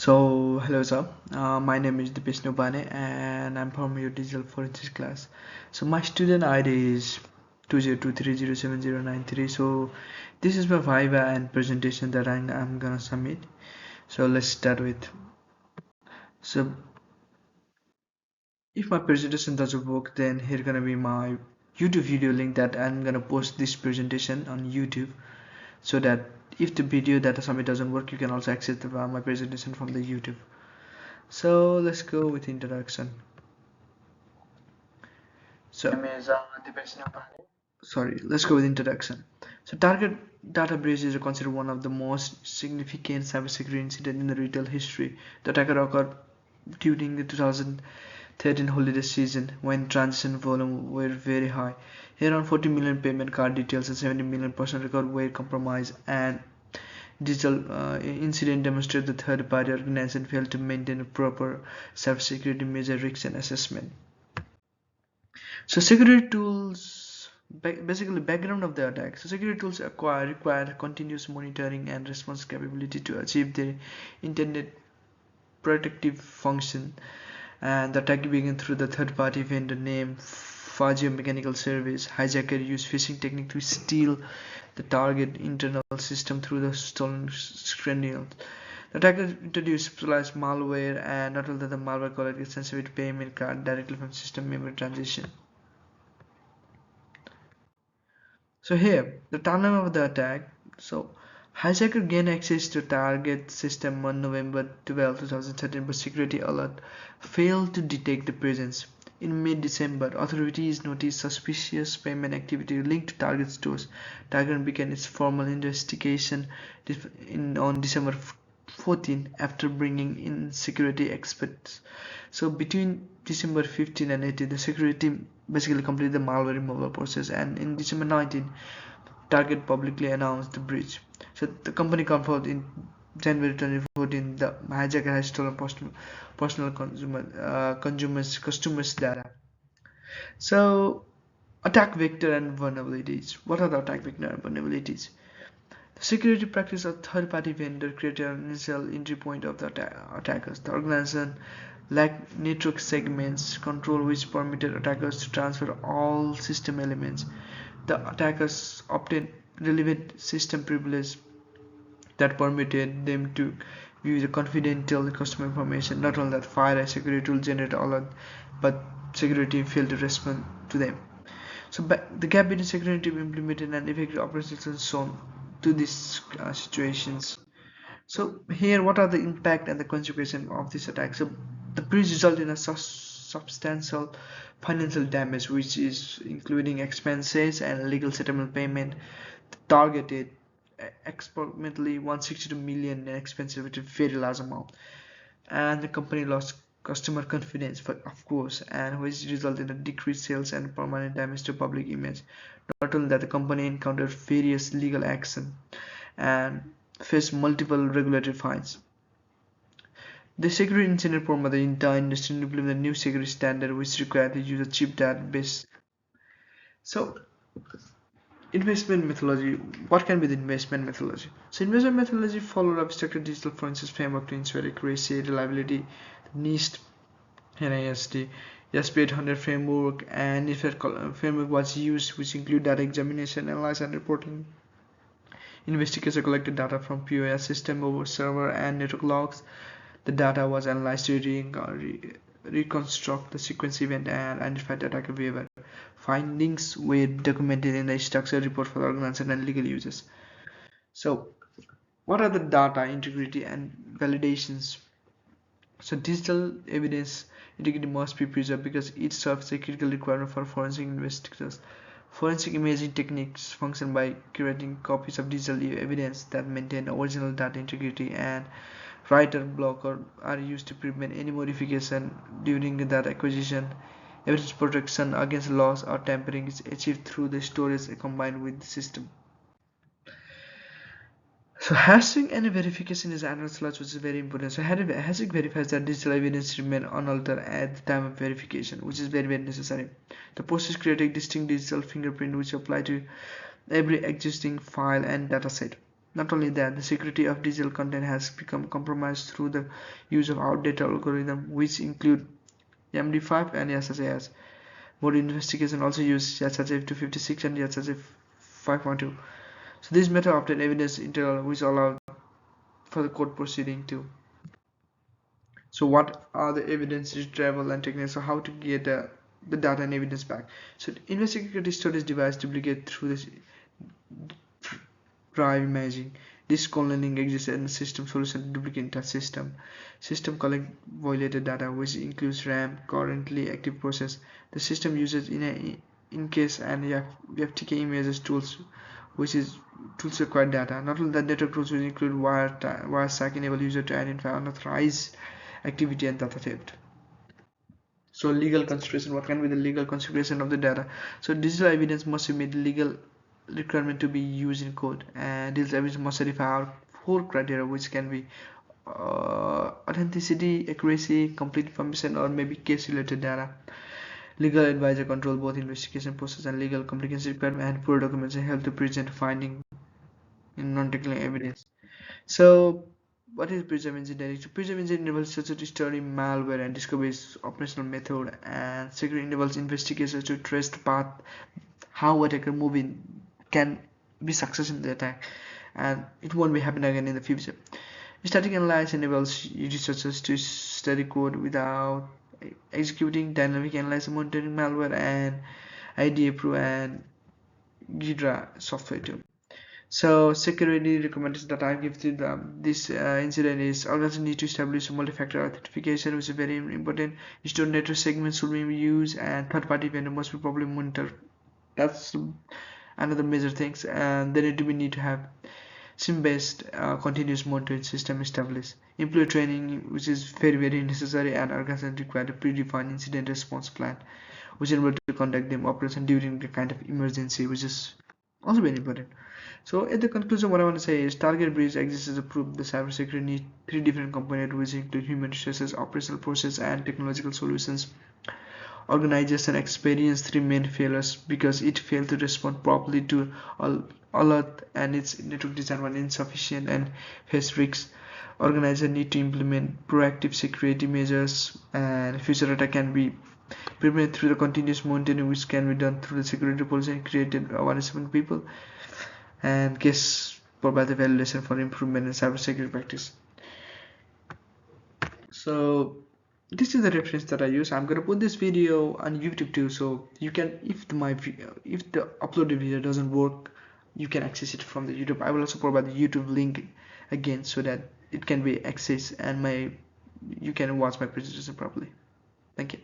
Hello sir. My name is Dipesh Nubane and I'm from your digital forensics class. So my student ID is 20230709. So this is my viva and presentation that I'm gonna submit. So let's start with. So if my presentation doesn't work, then here gonna be my YouTube video link that I'm gonna post this presentation on YouTube, so that if the video that I submit doesn't work, you can also access my presentation from the YouTube. So let's go with introduction. So sorry, let's go with introduction. So target data breach is considered one of the most significant cybersecurity incident in the retail history. The attack occurred during the 2013 holiday season when transaction volume were very high. Around 40 million payment card details and 70 million personal record were compromised, and digital incident demonstrated the third-party organization failed to maintain a proper cybersecurity measure risk and assessment. So security tools, basically background of the attack. So security tools require continuous monitoring and response capability to achieve their intended protective function. And the attack began through the third-party vendor name Fazio Mechanical Service. Hijacker used phishing technique to steal the target internal system through the stolen credentials. The attacker introduced specialized malware, and not only that, the malware collected sensitive payment card directly from system memory transition. So here, the timeline of the attack. So hijacker gained access to target system on November 12, 2013, but security alert failed to detect the presence. In mid-December, authorities noticed suspicious payment activity linked to target stores. Target began its formal investigation on December 14 after bringing in security experts. So between December 15 and 18, the security team basically completed the malware removal process, and in December 19, Target publicly announced the breach. So the company confirmed in January 2014 the hijacker has stolen personal customers data. So attack vector and vulnerabilities. What are the attack vector and vulnerabilities? The security practice of third-party vendor created an initial entry point of the attackers. The organization lacked network segments control which permitted attackers to transfer all system elements. The attackers obtained relevant system privilege that permitted them to view the confidential customer information. Not only that, fire a security tool generated alert, but security failed to respond to them. So the gap between security implemented and effective operations is shown to these situations. So here, what are the impact and the consequences of this attack? So the breach resulted in a substantial financial damage, which is including expenses and legal settlement payment. Targeted approximately 162 million in expenses, which is a very large amount, and the company lost customer confidence, of course, and which resulted in decreased sales and permanent damage to public image. Not only that, the company encountered various legal action and faced multiple regulatory fines. The security incident prompted the entire industry to implement a new security standard which required the use of chip database. So investment methodology. What can be the investment methodology? So investment methodology followed abstracted digital forensics framework to ensure accuracy, reliability, NIST, NIST, SP800 framework, and if framework was used, which include data examination, analysis, and reporting. Investigators collected data from POS system over server and network logs. The data was analyzed to reconstruct the sequence event and identify the attacker behavior. Findings were documented in a structured report for the organization and legal users. So, what are the data integrity and validations? So, digital evidence integrity must be preserved because it serves a critical requirement for forensic investigators. Forensic imaging techniques function by curating copies of digital evidence that maintain original data integrity, and writer blocker are used to prevent any modification during data acquisition. Evidence protection against loss or tampering is achieved through the storage combined with the system. So hashing and verification is another slot which is very important. So hashing verifies that digital evidence remain unaltered at the time of verification, which is very necessary. The process creates a distinct digital fingerprint which apply to every existing file and dataset. Not only that, the security of digital content has become compromised through the use of outdated algorithms, which include MD5 and SSAS. More investigation also use SSA 256 and SSA 5.2. So these method obtain evidence interval which allow for the court proceeding too. So what are the evidence retrieval and techniques? So how to get the data and evidence back? So investigative studies device duplicate through this drive imaging. This collining exists in the system solution to duplicate the system. System collect violated data, which includes RAM, currently active process. The system uses in case and FTK images tools, which is tools require data. Not only that, network tools will include Wireshark enable user to identify unauthorized activity and data theft. So legal consideration, what can be the legal consideration of the data? So digital evidence must meet legal requirement to be used in court, and digital evidence must satisfy our four criteria, which can be authenticity, accuracy, complete information, or maybe case related data. Legal advisor control both investigation process and legal complications requirement, and poor documents help to present finding in non-technical evidence. So what is preserve engineering? So preserve engineering enables such to study malware and discover its operational method, and security enables investigators to trace the path how attacker moving can be success in the attack, and it won't be happen again in the future. Static analysis enables researchers to study code without executing dynamic analysis, monitoring malware, and IDA Pro and Ghidra software too. So security recommendations that I give to this incident is organizers need to establish multi-factor authentication, which is very important. Stored network segments should be used, and third-party vendor must be properly monitored. That's another major things, and they need to have SIM-based continuous monitoring system established. Employee training, which is very necessary, and organizations require a predefined incident response plan, which is able to conduct them operation during the kind of emergency, which is also very important. So at the conclusion, what I want to say is target breach exists as a proof the cybersecurity needs three different components, which include human resources, operational process, and technological solutions. Organization experienced three main failures because it failed to respond properly to alert, and its network design was insufficient and faced risks. Organizers need to implement proactive security measures, and future attack can be prevented through the continuous monitoring, which can be done through the security policy and created awareness among people, and case provide the validation for improvement in cybersecurity practice. So this is the reference that I use. I'm gonna put this video on YouTube too, so you can, if the uploaded video doesn't work, you can access it from the YouTube. I will also provide the YouTube link again so that it can be accessed and you can watch my presentation properly. Thank you.